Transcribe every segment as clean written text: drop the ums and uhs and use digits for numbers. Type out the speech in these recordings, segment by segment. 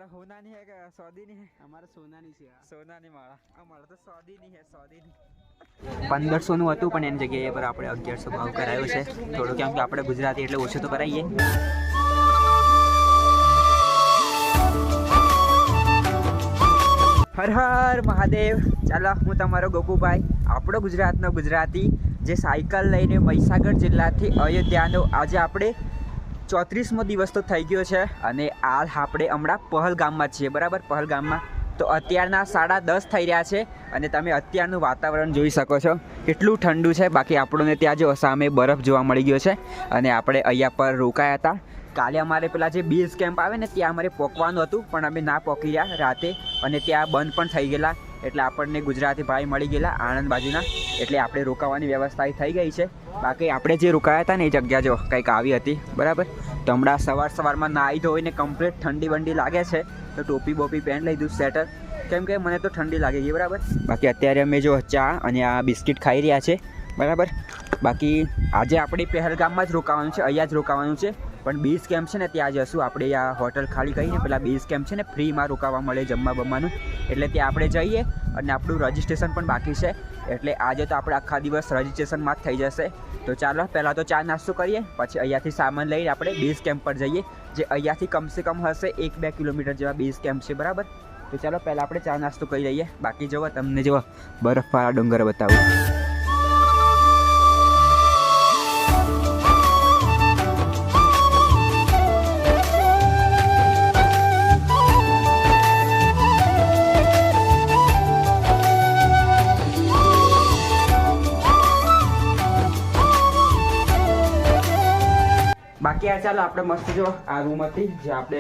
तुम्हारा होना नहीं है क्या? सौदी नहीं है? हमारा सोनाની છે સોનાની માળા. અમારા તો સૌદી નહીં હે, સૌદી નહીં. 1500નું હતું પણ એની જગ્યાએ પર આપણે 1100 ભાવ કરાયો છે થોડું, કેમ કે આપણે ગુજરાતી એટલે ઓછું તો કરાવીએ. હર હર મહાદેવ. ચાલો, હું તમારો ગોપુભાઈ, આપણો ગુજરાતનો ગુજરાતી, જે સાયકલ લઈને મહીસાગર જિલ્લાથી અયોધ્યાનો આજે આપણે 34મો દિવસ તો થઈ ગયો છે અને આ આપણે હમણાં પહલગામમાં છીએ, બરાબર. પહલગામમાં તો અત્યારના 10:30 થઈ રહ્યા છે અને તમે અત્યારનું વાતાવરણ જોઈ શકો છો, કેટલું ઠંડુ છે. બાકી આપણને ત્યાં જો સામે બરફ જોવા મળી ગયો છે અને આપણે અહીંયા પર રોકાયા હતા. કાલે અમારે પેલા જે બેઝ કેમ્પ આવે ને ત્યાં અમારે પહોંચવાનું હતું પણ અમે ના પહોંચી રહ્યા રાતે, અને ત્યાં બંધ પણ થઈ ગયેલા. એટલે આપણને ગુજરાતી ભાઈ મળી ગયેલા આણંદ બાજુના, એટલે આપણે રોકાવાની વ્યવસ્થા થઈ ગઈ છે. બાકી આપણે જે રોકાયા હતા ને એ જગ્યા જો કંઈક આવી હતી, બરાબર. તો હમણાં સવારમાં નાહી ધોઈને કમ્પ્લીટ ઠંડી બંડી લાગે છે તો ટોપી બોપી પહેરી લીધું સ્વેટર, કેમ કે મને તો ઠંડી લાગી ગઈ, બરાબર. બાકી અત્યારે અમે જો ચા અને આ બિસ્કિટ ખાઈ રહ્યા છે, બરાબર. બાકી આજે આપણે પહેલગામમાં જ રોકાવાનું છે, અહીંયા જ રોકાવાનું છે. પણ બેઝ કેમ્પ છે ને ત્યાં જશું આપણે. આ હોટલ ખાલી કરીને પેલા બેઝ કેમ્પ છે ને ફ્રીમાં રોકાવા મળે જમવા બમવાનું, એટલે ત્યાં આપણે જઈએ. અને આપણું રજિસ્ટ્રેશન પણ બાકી છે, એટલે આજે તો આપણે આખા દિવસ રજિસ્ટ્રેશનમાં જ થઈ જશે. તો ચાલો પહેલાં તો ચા નાસ્તો કરીએ, પછી અહીંયાથી સામાન લઈને આપણે બેઝ કેમ્પ પર જઈએ, જે અહીંયાથી કમસે કમ હશે 1-2 કિલોમીટર જેવા બેઝ કેમ્પ છે, બરાબર. તો ચાલો પહેલાં આપણે ચા નાસ્તો કરી લઈએ. બાકી જુઓ તમને જો બરફવાળા ડુંગર બતાવું. બાકી આ ચાલો આપણે મસ્ત જો આ રૂમ હતી જે આપણે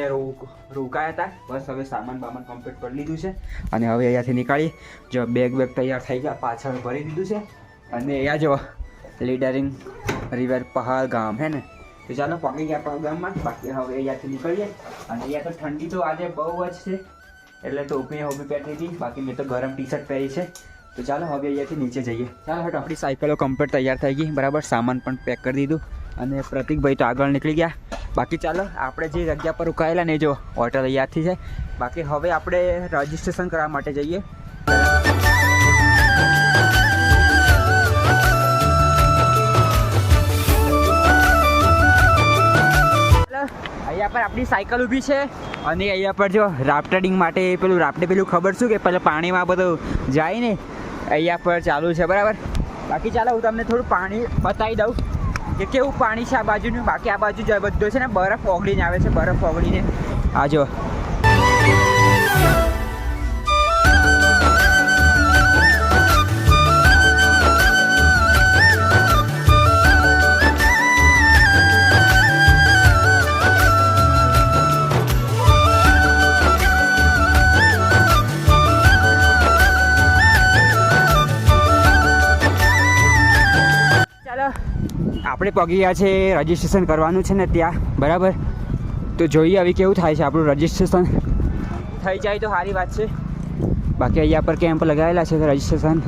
રોકાયા હતા, બસ હવે સામાન બામાન કમ્પ્લીટ કરી લીધું છે અને હવે અહીંયાથી નીકળીએ. જો બેગ તૈયાર થઈ ગયા, પાછળ ભરી દીધું છે. અને અહીંયા જો લીડરિંગ રિવર પહલગામ હે ને. તો ચાલો પહોંચી ગયા પહલગામમાં. બાકી હવે અહીંયાથી નીકળીએ. અને અહીંયા તો ઠંડી તો આજે બહુ જ છે, એટલે ટોપી પહેરી હતી. બાકી મેં તો ગરમ ટી-શર્ટ પહેરી છે. તો ચાલો હવે અહીંયાથી નીચે જઈએ. ચાલો હટ, આપણી સાયકલો કમ્પ્લીટ તૈયાર થઈ ગઈ, બરાબર. સામાન પણ પેક કરી દીધું અને પ્રતિકભાઈ તો આગળ નીકળી ગયા. બાકી ચાલો આપણે જે જગ્યા પર રોકાયેલા ને જો હોટલ અહીંયાથી છે. બાકી હવે આપણે રજિસ્ટ્રેશન કરવા માટે જઈએ. અહીંયા પર આપણી સાયકલ ઊભી છે અને અહીંયા પર જો રાફ્ટિંગ માટે પેલું ખબર શું કે પેલા પાણીમાં બધું જાય ને, અહીંયા પર ચાલુ છે, બરાબર. બાકી ચાલો હું તમને થોડું પાણી બતાવી દઉં કે કેવું પાણી છે આ બાજુનું. બાકી આ બાજુ જો બધો છે ને બરફ ઓગળીને આવે છે, બરફ ઓગળીને આ જો. આપણે પગી ગયા છે, રજિસ્ટ્રેશન કરવાનું છે ને ત્યાં, બરાબર. તો જોઈએ હવે કેવું થાય છે. આપણું રજિસ્ટ્રેશન થઈ જાય તો સારી વાત છે. બાકી અહીંયા પર કેમ્પ લગાવેલા છે રજિસ્ટ્રેશન.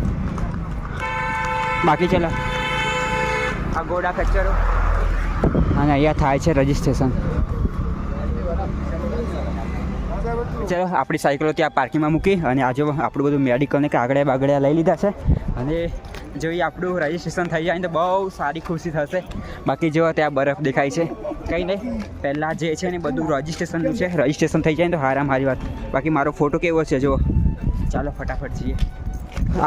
બાકી ચાલો આ ગોડા કચરો અને અહીંયા થાય છે રજિસ્ટ્રેશન. ચાલો આપણી સાયકલો ત્યાં પાર્કિંગમાં મૂકી અને આજે આપણું બધું મેડિકલને કાગળિયા બાગળિયા લઈ લીધા છે. અને જોઈએ આપણું રજિસ્ટ્રેશન થઈ જાય ને તો બહુ સારી ખુશી થશે. બાકી જો ત્યાં બરફ દેખાય છે, કંઈ નહીં, પહેલાં જે છે ને બધું રજિસ્ટ્રેશનનું છે. રજિસ્ટ્રેશન થઈ જાય ને તો હારી વાત. બાકી મારો ફોટો કેવો છે જુઓ. ચાલો ફટાફટ જઈએ.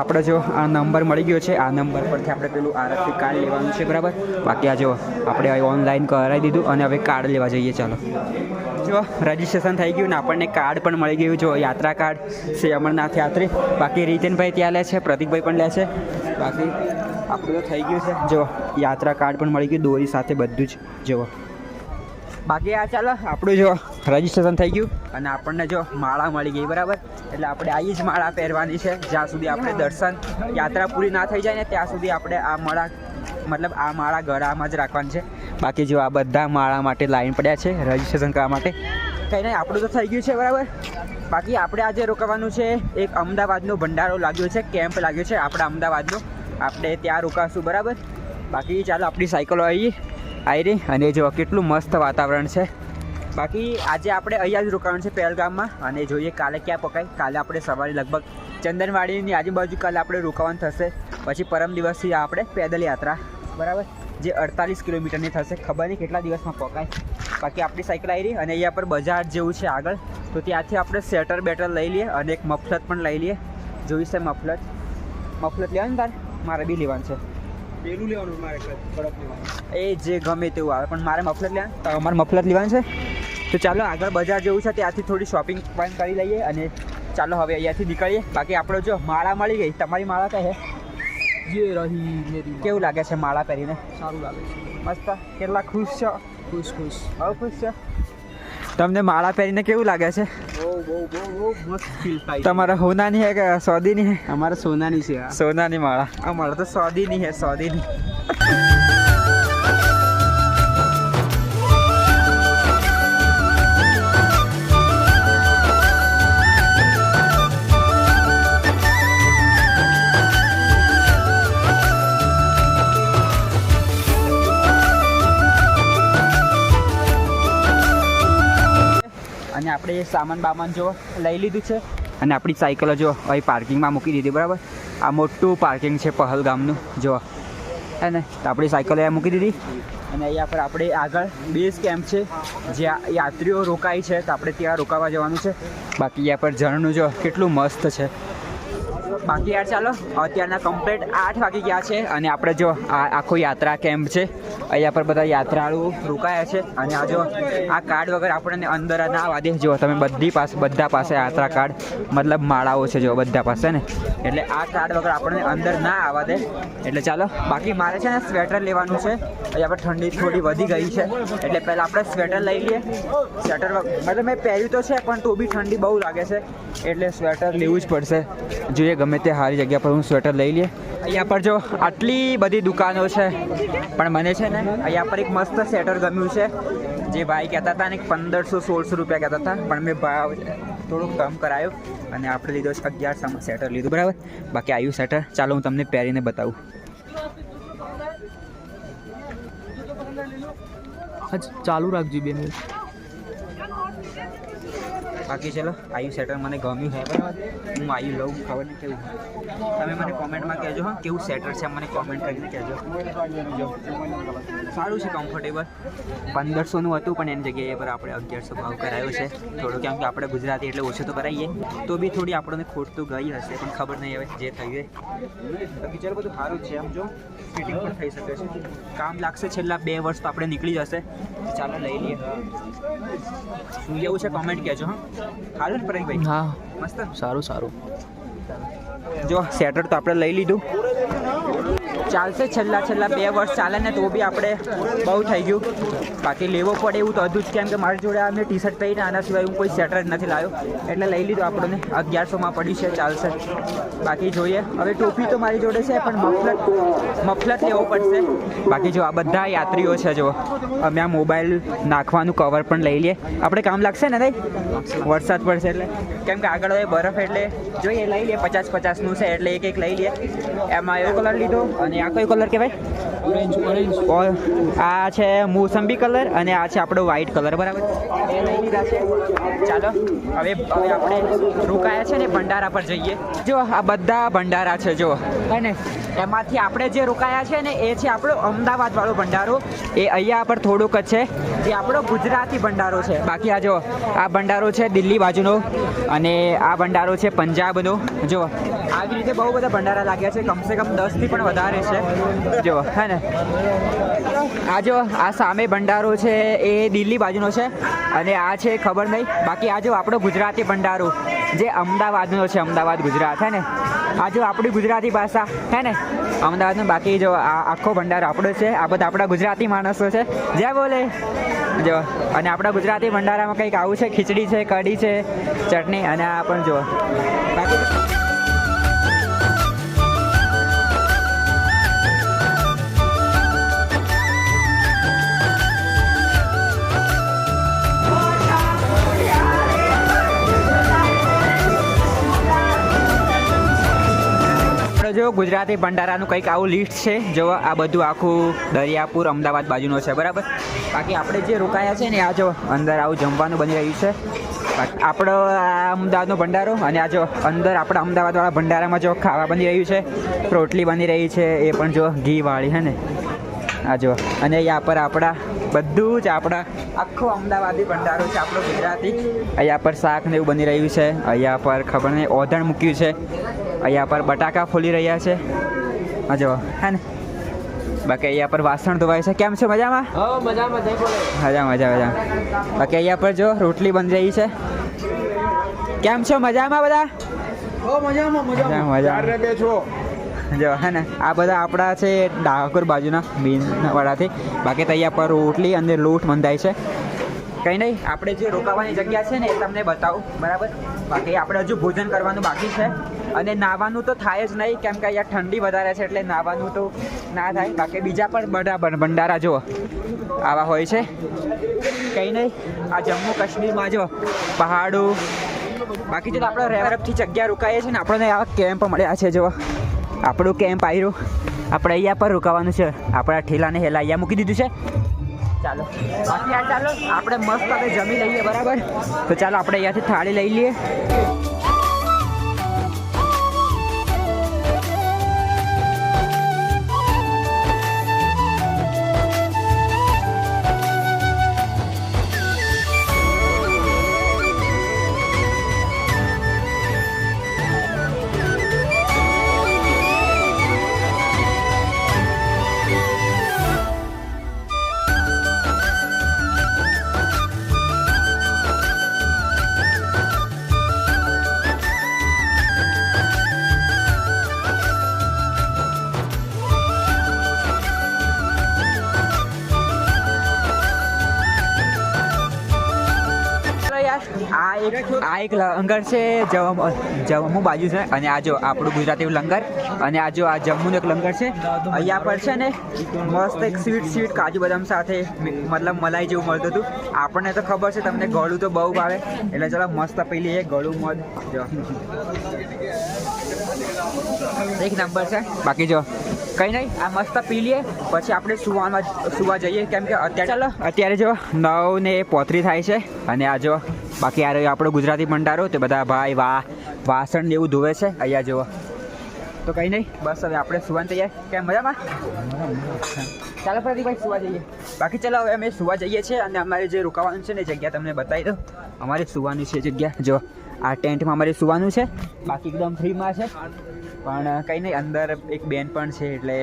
આપણે જો આ નંબર મળી ગયો છે, આ નંબર પરથી આપણે પેલું આરક્ષી કાર્ડ લેવાનું છે, બરાબર. બાકી આ જો આપણે ઓનલાઈન કરાવી દીધું અને હવે કાર્ડ લેવા જઈએ. ચાલો જો રજિસ્ટ્રેશન થઈ ગયું ને આપણને કાર્ડ પણ મળી ગયું. જો યાત્રા કાર્ડ છે અમરનાથ યાત્રી. બાકી રીતનભાઈ ત્યાં લે છે, પ્રતિકભાઈ પણ લે છે. બાકી આપણું તો થઈ ગયું છે. જો યાત્રા કાર્ડ પણ મળી ગયું દોરી સાથે બધું જ જુઓ. બાકી આ ચાલો આપણું જો રજિસ્ટ્રેશન થઈ ગયું અને આપણને જો માળા મળી ગઈ, બરાબર. એટલે આપણે આવી જ માળા પહેરવાની છે જ્યાં સુધી આપણે દર્શન યાત્રા પૂરી ના થઈ જાય ને ત્યાં સુધી આપણે આ માળા ગળામાં જ રાખવાની છે. બાકી જો આ બધા માળા માટે લાઈન પડ્યા છે રજિસ્ટ્રેશન કરવા માટે. કંઈ નહીં, આપણું તો થઈ ગયું છે, બરાબર. બાકી આપણે આજે રોકાવાનું છે એક અમદાવાદનો ભંડારો લાગ્યો છે, કેમ્પ લાગ્યો છે આપણા અમદાવાદનો. આપણે ત્યાં રોકાશું, બરાબર. બાકી ચાલો આપણી સાયકલો આવી રહી અને જો કેટલું મસ્ત વાતાવરણ છે. બાકી આજે આપણે અહીંયા જ રોકાવાનું છે પહેલગામમાં, અને જોઈએ કાલે ક્યાં પકાય. કાલે આપણે સવારે લગભગ ચંદનવાડીની આજુબાજુ કાલે આપણે રોકાવાનું થશે. પછી પરમ દિવસથી આપણે પેદલ યાત્રા, બરાબર, જે 48 કિલોમીટરની થશે. ખબર નહીં કેટલા દિવસમાં પકાય. બાકી આપણી સાયકલ આવી રહી, અને અહીંયા પર બજાર જેવું છે આગળ, તો ત્યાંથી આપણે સ્વેટર બેટર લઈ લઈએ અને એક મફલત પણ લઈ લઈએ. જોઈશે મફલત લેવાનું તારે? મારે બી લેવાનું છે. પેલું લેવાનું મારે કડક લેવાનું, એ જે ગમે તેવું આવે, પણ મારે મફલત લેવાનું. તો અમારે મફલત લેવાનું છે. તો ચાલો આગળ બજાર જેવું છે ત્યાંથી થોડી શોપિંગ પણ કરી લઈએ, અને ચાલો હવે અહીંયાથી નીકળીએ. બાકી આપણો જો માળા મળી ગઈ. તમારી માળા કહે જે રહી મેરી. કેવું લાગે છે માળા પહેરીને? સારું લાગે છે. મસ્ત. કેટલા ખુશ છો? ખુશ હવે ખુશ છો? તમને માળા પહેરીને કેવું લાગે છે? બહુ મસ્ત ફીલ થાય. તમારા હોનાની હે કે સોદીની હે? અમારે સોનાની છે આ. સોનાની માળા. અમારે તો સોદીની હે, સોદીની. અને આપણે સામાન બામાન જો લઈ લીધું છે, અને આપણી સાયકલો જો અહીં પાર્કિંગમાં મૂકી દીધી, બરાબર. આ મોટું પાર્કિંગ છે પહલગામનું, જો હે ને. તો આપણી સાયકલો અહીંયા મૂકી દીધી, અને અહીંયા પર આપણે આગળ બેઝ કેમ્પ છે જ્યાં યાત્રીઓ રોકાય છે, તો આપણે ત્યાં રોકાવા જવાનું છે. બાકી અહીંયા પર ઝરણું જો કેટલું મસ્ત છે. બાકી યાર ચાલો, અત્યારના કમ્પ્લીટ 8 વાગી ગયા છે, અને આપણે જો આ આખો યાત્રા કેમ્પ છે, અહીંયા પર બધા યાત્રાળુઓ રોકાયા છે. અને આ જો આ કાર્ડ વગર આપણને અંદર ના આવવા દે. જો તમે બધા પાસે યાત્રા કાર્ડ, મતલબ માળાઓ છે જો બધા પાસે ને, એટલે આ કાર્ડ વગર આપણને અંદર ના આવવા દે. એટલે ચાલો, બાકી મારે છે ને સ્વેટર લેવાનું છે. અહીંયા પર ઠંડી થોડી વધી ગઈ છે, એટલે પહેલાં આપણે સ્વેટર લઈ લઈએ. સ્વેટર મતલબ મેં પહેર્યું તો છે, પણ તો બી ઠંડી બહુ લાગે છે, એટલે સ્વેટર લેવું જ પડશે. જોઈએ ગમે તે સારી જગ્યા પર હું સ્વેટર લઈ લઈએ. અહીંયા પર જો આટલી બધી દુકાનો છે, પણ મને છે ને અહીંયા પર એક મસ્ત સ્વેટર ગમ્યું છે. જે ભાઈ કહેતા હતા ને 1500-1600 રૂપિયા કહેતા હતા, પણ મેં ભાવ થોડુંક કમ કરાયો, અને આપણે લીધો છે 1100માં સ્વેટર લીધું, બરાબર. બાકી આવ્યું સ્વેટર, ચાલો હું તમને પહેરીને બતાવું. ચાલુ રાખજો બેન. બાકી ચલો, આયુ સ્વેટર મને ગમ્યું છે, બરાબર. હું આયુ લઉં, ખબર નહીં કેવું. તમે મને કોમેન્ટમાં કહેજો હા કેવું સ્વેટર છે, મને કોમેન્ટ કરીને કહેજો. સારું છે, કમ્ફર્ટેબલ. 1500નું હતું, પણ એની જગ્યાએ પર આપણે 1100 ભાવ કરાયો છે થોડું, કેમ કે આપણે ગુજરાતી એટલે ઓછું તો કરાવીએ, તો બી થોડી આપણને ખોટ તો ગઈ હશે, પણ ખબર નહીં હવે જે થઈ ગઈ. બાકી ચાલો, બધું સારું જ છે. આમ જો ફિટિંગ પણ થઈ શકે છે, કામ લાગશે. છેલ્લા 2 વર્ષ તો આપણે નીકળી જશે. ચાલો લઈ લઈએ. શું કેવું છે કોમેન્ટ કહેજો હા. હાલો ને પ્રવીણભાઈ? હા, મસ્ત, સારું. જો સ્વેટર તો આપણે લઈ લીધું, ચાલશે. છેલ્લા 2 વર્ષ ચાલે ને, તો બી આપણે બહુ થઈ ગયું. બાકી લેવો પડે એવું તો હતું જ, કેમ કે મારી જોડે આ મેં ટી શર્ટ પહેરીને આના સિવાય હું કોઈ સ્વેટર જ નથી લાવ્યો, એટલે લઈ લીધું આપણને. 1100માં પડી છે, ચાલશે. બાકી જોઈએ હવે. ટોપી તો મારી જોડે છે, પણ મફલત લેવો પડશે. બાકી જો આ બધા યાત્રીઓ છે, જો અમે આ મોબાઈલ નાખવાનું કવર પણ લઈ લઈએ, આપણે કામ લાગશે ને નહીં? વરસાદ પડશે એટલે, કેમ કે આગળ હોય બરફ, એટલે જોઈએ લઈ લઈએ. 50-50નું છે, એટલે એક લઈ લઈએ. એમાં એવો કલર લીધો, અને આ કયો કલર કહેવાય? આ છે મોસંબી કલર, અને આ છે આપણો વ્હાઈટ કલર, બરાબર. એ લઈ લીધા છે. ચાલો હવે આપણે રોકાયા છે ને ભંડારા પર જઈએ. જો આ બધા ભંડારા છે જો, હે ને. એમાંથી આપણે જે રોકાયા છે ને એ છે આપણો અમદાવાદવાળો ભંડારો. એ અહીંયા પર થોડુંક જ છે, જે આપણો ગુજરાતી ભંડારો છે. બાકી આ જો આ ભંડારો છે દિલ્હી બાજુનો, અને આ ભંડારો છે પંજાબનો. જો આવી રીતે બહુ બધા ભંડારા લાગ્યા છે, કમસે કમ 10થી પણ વધારે છે જો, હે ને. આ જો આ સામે ભંડારો છે એ દિલ્હી બાજુનો છે, અને આ છે ખબર નહીં. બાકી આ જો આપણો ગુજરાતી ભંડારો જે અમદાવાદનો છે, અમદાવાદ ગુજરાત, હે ને. આ જો આપણી ગુજરાતી ભાષા, હે ને, અમદાવાદનો. બાકી જો આ આખો ભંડારો આપણો છે. આ બધા આપણા ગુજરાતી માણસો છે, જય બોલે જો. અને આપણા ગુજરાતી ભંડારામાં કંઈક આવું છે, ખીચડી છે, કઢી છે, ચટણી, અને આ પણ જો. બાકી જો ગુજરાતી ભંડારાનું કંઈક આવું લિસ્ટ છે. જો આ બધું આખું દરિયાપુર અમદાવાદ બાજુનો છે, બરાબર. બાકી આપણે જે રોકાયા છે ને આ જો અંદર આવું જમવાનું બની રહ્યું છે. આપણો આ અમદાવાદનો ભંડારો અને આ જો અંદર આપણા અમદાવાદવાળા ભંડારામાં જો ખાવા બની રહ્યું છે, રોટલી બની રહી છે, એ પણ જો ઘીવાળી છે ને આ જો. અને અહીંયા પર આપણા બધું જ આપણા આખો અમદાવાદી ભંડારો છે આપણો ગુજરાતી. અહીંયા પર શાક ને એવું બની રહ્યું છે. અહીંયા પર ખબર નહીં ઓધણ મૂક્યું છે. અહીંયા પર બટાકા ફોલી રહ્યા છે આ જો હે ને. બાકી અહીંયા પર વાસણ ધોવાય છે. કેમ છે મજામાં? મજા. બાકી અહીંયા પર જો રોટલી બની રહી છે. કેમ છો મજામાં બધા? મજા જો હે ને. આ બધા આપણા છે ડાકોર બાજુના બીનવાળાથી. બાકી તો અહીંયા પર રોટલી અને લોટ બંધાય છે. કંઈ નહીં, આપણે જે રોકાવાની જગ્યા છે ને એ તમને બતાવું, બરાબર. બાકી આપણે હજુ ભોજન કરવાનું બાકી છે અને નાહવાનું તો થાય જ નહીં, કેમ કે અહીંયા ઠંડી વધારે છે એટલે નાહવાનું તો ના થાય. બાકી બીજા પણ બધા ભંડારા જુઓ આવા હોય છે. કંઈ નહીં, આ જમ્મુ કાશ્મીરમાં જો પહાડો. બાકી જો આપણે રેવરપથી જગ્યા રોકાઈએ છીએ ને આપણને આવા કેમ્પ મળ્યા છે. જો આપણું કેમ્પ આવ્યું, આપણે અહીંયા પર રોકાવાનું છે. આપણા ઠેલાને હેલા અહીંયા મૂકી દીધું છે. ચાલો બાકી ચાલો આપણે મસ્ત આપણે જમી લઈએ, બરાબર. તો ચાલો આપણે અહીંયાથી થાળી લઈ લઈએ. આ એક લંગર છે જમ્મુ બાજુ છે અને આ જો આપણું ગુજરાતી લંગર. અને આ જો આ જમ્મુનું એક લંગર છે. અહીંયા પર છે ને મસ્ત એક સ્વીટ કાજુ બદામ સાથે મતલબ મલાઈ જેવું મળતું હતું. આપણને તો ખબર છે, તમને ગળું તો બહુ ભાવે એટલે ચાલો મસ્ત પેલી એ ગળું મધ જો એક નંબર છે. બાકી જો કંઈ નહીં, આ મસ્ત પી લઈએ પછી આપણે સુવા જઈએ, કેમ કે અત્યારે જો 9:35 થાય છે. અને આ જો બાકી આ રહ્યો આપણો ગુજરાતી ભંડારો. તો બધા ભાઈ વાસણ ને એવું ધોવે છે અહીંયા જુઓ. તો કંઈ નહીં, બસ હવે આપણે સુવાની તૈયાર. કેમ મજામાં? ચાલો પ્રદીપભાઈ સુવા જઈએ. બાકી ચાલો હવે અમે સુવા જઈએ છીએ અને અમારે જે રોકાવાનું છે ને જગ્યા તમને બતાવી દો. અમારે સુવાનું છે જગ્યા જો આ ટેન્ટમાં અમારે સુવાનું છે. બાકી એકદમ ફ્રીમાં છે. પણ કંઈ નહીં, અંદર એક બેન પણ છે એટલે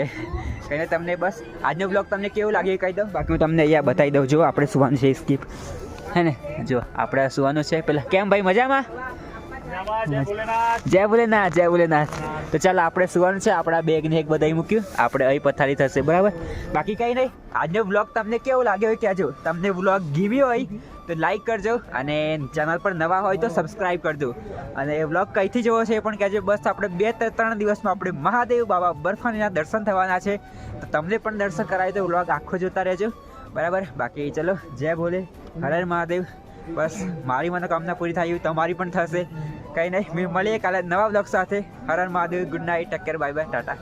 કંઈ નહીં. તમને બસ આજનો બ્લોગ તમને કેવું લાગે કહી દો. બાકી હું તમને અહીંયા બતાવી દઉં. જો આપણે સુવાનું છે સ્કીપ હે ને. જો આપણે સુવાનું છે પહેલાં. કેમ ભાઈ મજામાં? જય ભોલેનાથ. તો ચાલો આપણે સુવાનું છે. આપણા બેગને એક બધા મૂક્યું, આપણે અહીં પથારી થશે, બરાબર. બાકી કંઈ નહીં, આજનો બ્લોગ તમને કેવું લાગ્યો હોય કહેજો. તમને બ્લોગ ગમ્યો હોય તો લાઈક કરજો અને ચેનલ પર નવા હોય તો સબસ્ક્રાઈબ કરજો. અને એ બ્લોગ કઈથી જોવો છે એ પણ કહેજો. બસ આપણે 2-3 દિવસમાં આપણે મહાદેવ બાબા બરફાનીના દર્શન થવાના છે. તો તમને પણ દર્શન કરાય તો બ્લોગ આખો જોતા રહેજો, બરાબર. બાકી ચલો જય ભોલે, હર હર મહાદેવ. બસ મારી મનોકામના પૂરી થાય તમારી પણ થશે. કંઈ નહીં, મળીએ કાલે નવા બ્લોગ સાથે. હર હર Mahadev. Good night, take care, bye bye, Tata.